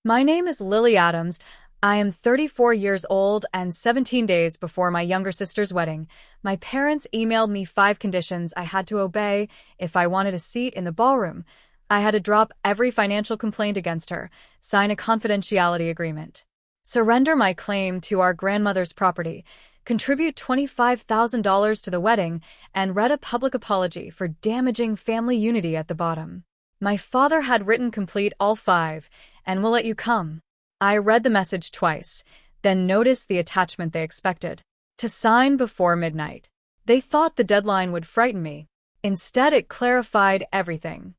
My name is Lily Adams. I am 34 years old and 17 days before my younger sister's wedding. My parents emailed me 5 conditions I had to obey if I wanted a seat in the ballroom. I had to drop every financial complaint against her, sign a confidentiality agreement, surrender my claim to our grandmother's property, contribute $25,000 to the wedding, and read a public apology for damaging family unity at the bottom. My father had written complete all 5, and will let you come. I read the message twice, then noticed the attachment they expected. To sign before midnight. They thought the deadline would frighten me. Instead, it clarified everything.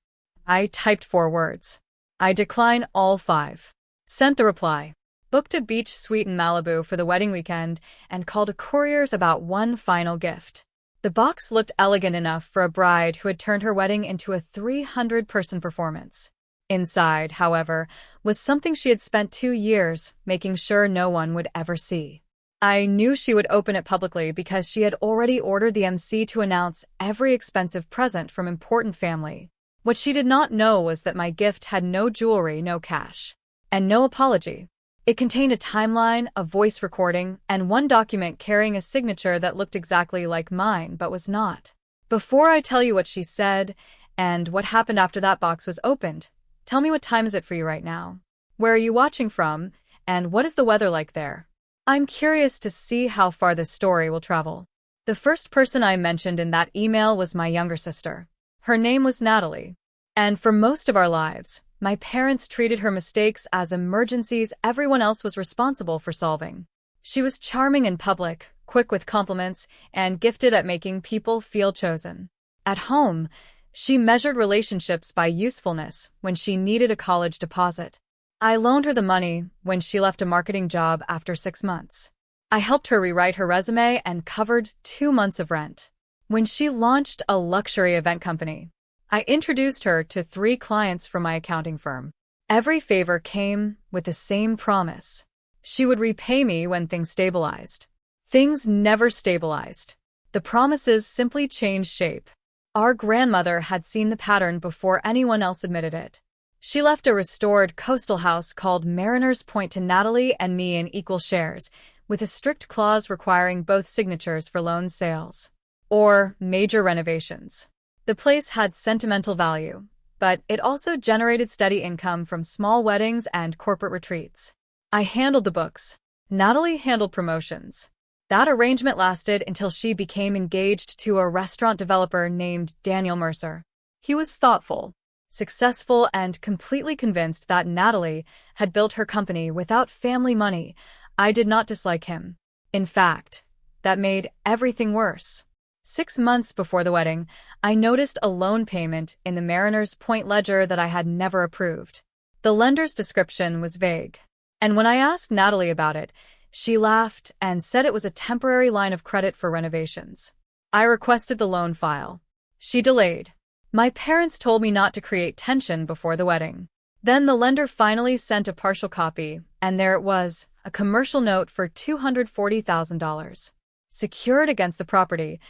I typed 4 words. I decline all 5. Sent the reply. Booked a beach suite in Malibu for the wedding weekend and called a couriers about one final gift. The box looked elegant enough for a bride who had turned her wedding into a 300-person performance. Inside, however, was something she had spent 2 years making sure no one would ever see. I knew she would open it publicly because she had already ordered the MC to announce every expensive present from important family. What she did not know was that my gift had no jewelry, no cash, and no apology. It contained a timeline, a voice recording, and one document carrying a signature that looked exactly like mine but was not. Before I tell you what she said and what happened after that box was opened, tell me what time is it for you right now? Where are you watching from? And what is the weather like there? I'm curious to see how far this story will travel. The first person I mentioned in that email was my younger sister. Her name was Natalie. And for most of our lives, my parents treated her mistakes as emergencies everyone else was responsible for solving. She was charming in public, quick with compliments, and gifted at making people feel chosen. At home, she measured relationships by usefulness when she needed a college deposit. I loaned her the money when she left a marketing job after 6 months. I helped her rewrite her resume and covered 2 months of rent. When she launched a luxury event company, I introduced her to 3 clients from my accounting firm. Every favor came with the same promise. She would repay me when things stabilized. Things never stabilized. The promises simply changed shape. Our grandmother had seen the pattern before anyone else admitted it. She left a restored coastal house called Mariner's Point to Natalie and me in equal shares, with a strict clause requiring both signatures for loan sales or major renovations. The place had sentimental value, but it also generated steady income from small weddings and corporate retreats. I handled the books. Natalie handled promotions. That arrangement lasted until she became engaged to a restaurant developer named Daniel Mercer. He was thoughtful, successful, and completely convinced that Natalie had built her company without family money. I did not dislike him. In fact, that made everything worse. 6 months before the wedding, I noticed a loan payment in the Mariner's Point ledger that I had never approved. The lender's description was vague, and when I asked Natalie about it, she laughed and said it was a temporary line of credit for renovations. I requested the loan file. She delayed. My parents told me not to create tension before the wedding. Then the lender finally sent a partial copy, and there it was, a commercial note for $240,000, secured against the property,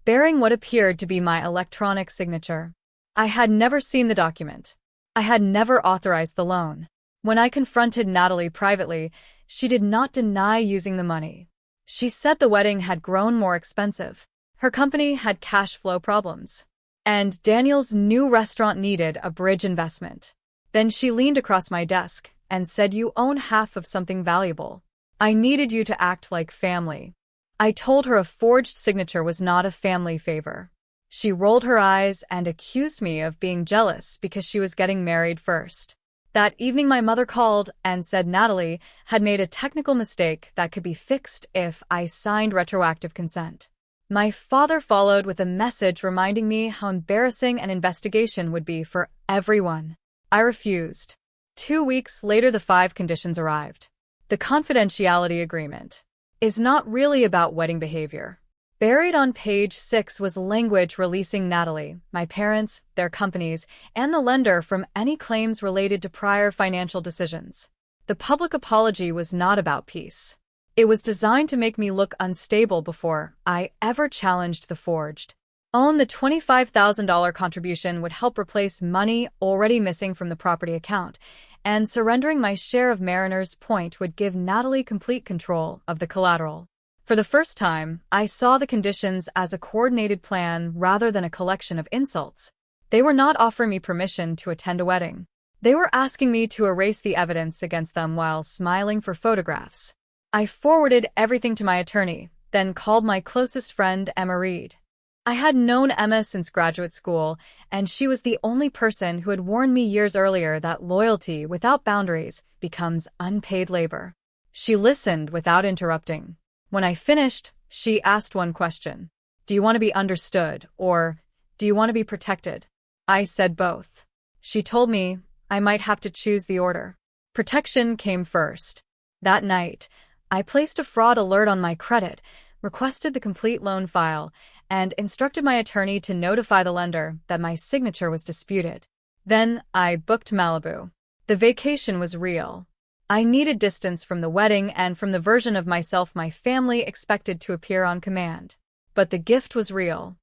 bearing what appeared to be my electronic signature. I had never seen the document. I had never authorized the loan. When I confronted Natalie privately, she did not deny using the money. She said the wedding had grown more expensive. Her company had cash flow problems, and Daniel's new restaurant needed a bridge investment. Then she leaned across my desk and said, "You own half of something valuable. I needed you to act like family." I told her a forged signature was not a family favor. She rolled her eyes and accused me of being jealous because she was getting married first. That evening my mother called and said Natalie had made a technical mistake that could be fixed if I signed retroactive consent. My father followed with a message reminding me how embarrassing an investigation would be for everyone. I refused. 2 weeks later, the 5 conditions arrived. The confidentiality agreement is not really about wedding behavior. Buried on page 6 was language releasing Natalie, my parents, their companies, and the lender from any claims related to prior financial decisions. The public apology was not about peace. It was designed to make me look unstable before I ever challenged the forged. The $25,000 contribution would help replace money already missing from the property account, and surrendering my share of Mariner's Point would give Natalie complete control of the collateral. For the first time, I saw the conditions as a coordinated plan rather than a collection of insults. They were not offering me permission to attend a wedding. They were asking me to erase the evidence against them while smiling for photographs. I forwarded everything to my attorney, then called my closest friend, Emma Reed. I had known Emma since graduate school, and she was the only person who had warned me years earlier that loyalty without boundaries becomes unpaid labor. She listened without interrupting. When I finished, she asked one question. Do you want to be understood, or do you want to be protected? I said both. She told me I might have to choose the order. Protection came first. That night, I placed a fraud alert on my credit, requested the complete loan file, and instructed my attorney to notify the lender that my signature was disputed. Then I booked Malibu. The vacation was real. I needed distance from the wedding and from the version of myself my family expected to appear on command. But the gift was real.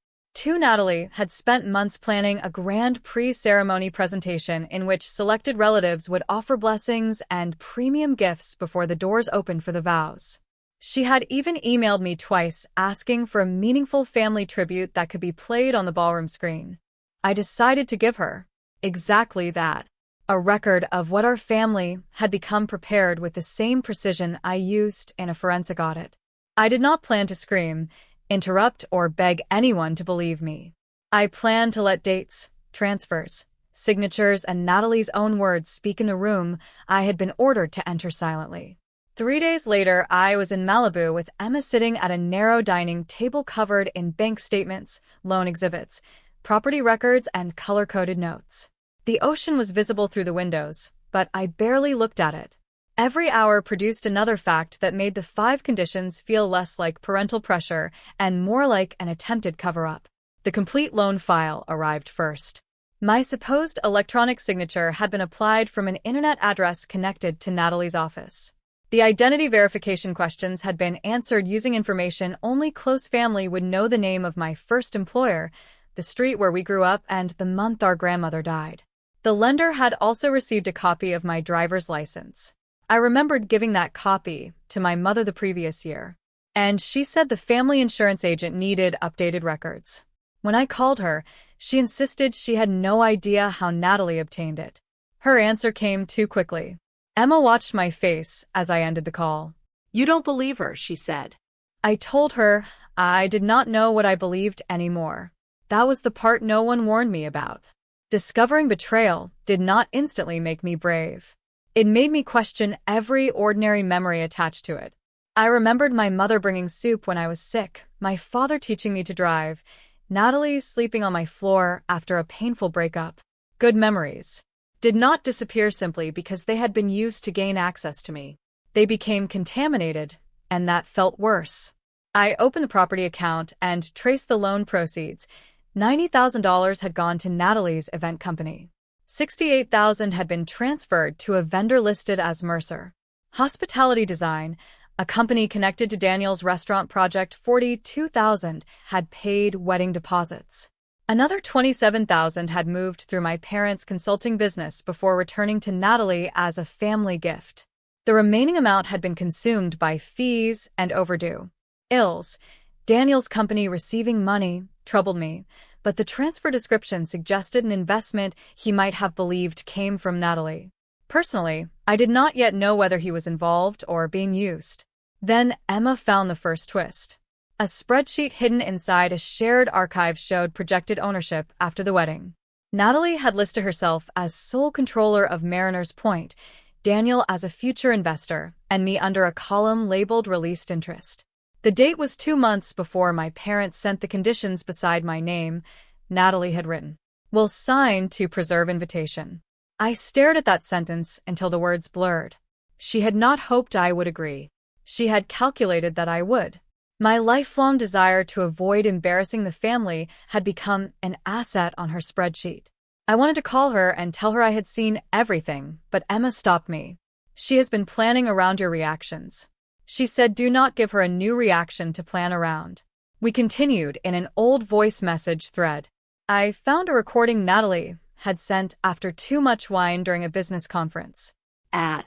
Natalie had spent months planning a grand pre-ceremony presentation in which selected relatives would offer blessings and premium gifts before the doors opened for the vows. She had even emailed me twice asking for a meaningful family tribute that could be played on the ballroom screen. I decided to give her exactly that. A record of what our family had become, prepared with the same precision I used in a forensic audit. I did not plan to scream, interrupt, or beg anyone to believe me. I planned to let dates, transfers, signatures, and Natalie's own words speak in the room I had been ordered to enter silently. 3 days later, I was in Malibu with Emma sitting at a narrow dining table covered in bank statements, loan exhibits, property records, and color-coded notes. The ocean was visible through the windows, but I barely looked at it. Every hour produced another fact that made the 5 conditions feel less like parental pressure and more like an attempted cover-up. The complete loan file arrived first. My supposed electronic signature had been applied from an internet address connected to Natalie's office. The identity verification questions had been answered using information only close family would know: the name of my first employer, the street where we grew up, and the month our grandmother died. The lender had also received a copy of my driver's license. I remembered giving that copy to my mother the previous year, and she said the family insurance agent needed updated records. When I called her, she insisted she had no idea how Natalie obtained it. Her answer came too quickly. Emma watched my face as I ended the call. You don't believe her, she said. I told her I did not know what I believed anymore. That was the part no one warned me about. Discovering betrayal did not instantly make me brave. It made me question every ordinary memory attached to it. I remembered my mother bringing soup when I was sick, my father teaching me to drive, Natalie sleeping on my floor after a painful breakup. Good memories did not disappear simply because they had been used to gain access to me. They became contaminated, and that felt worse. I opened the property account and traced the loan proceeds. $90,000 had gone to Natalie's event company. $68,000 had been transferred to a vendor listed as Mercer Hospitality Design, a company connected to Daniel's restaurant project. $42,000 had paid wedding deposits. Another $27,000 had moved through my parents' consulting business before returning to Natalie as a family gift. The remaining amount had been consumed by fees and overdue ills. Daniel's company receiving money troubled me, but the transfer description suggested an investment he might have believed came from Natalie. Personally, I did not yet know whether he was involved or being used. Then Emma found the first twist. A spreadsheet hidden inside a shared archive showed projected ownership after the wedding. Natalie had listed herself as sole controller of Mariner's Point, Daniel as a future investor, and me under a column labeled released interest. The date was 2 months before my parents sent the conditions beside my name. Natalie had written, "Will sign to preserve invitation." I stared at that sentence until the words blurred. She had not hoped I would agree. She had calculated that I would. My lifelong desire to avoid embarrassing the family had become an asset on her spreadsheet. I wanted to call her and tell her I had seen everything, but Emma stopped me. "She has been planning around your reactions." She said, "Do not give her a new reaction to plan around." We continued in an old voice message thread. I found a recording Natalie had sent after too much wine during a business conference. at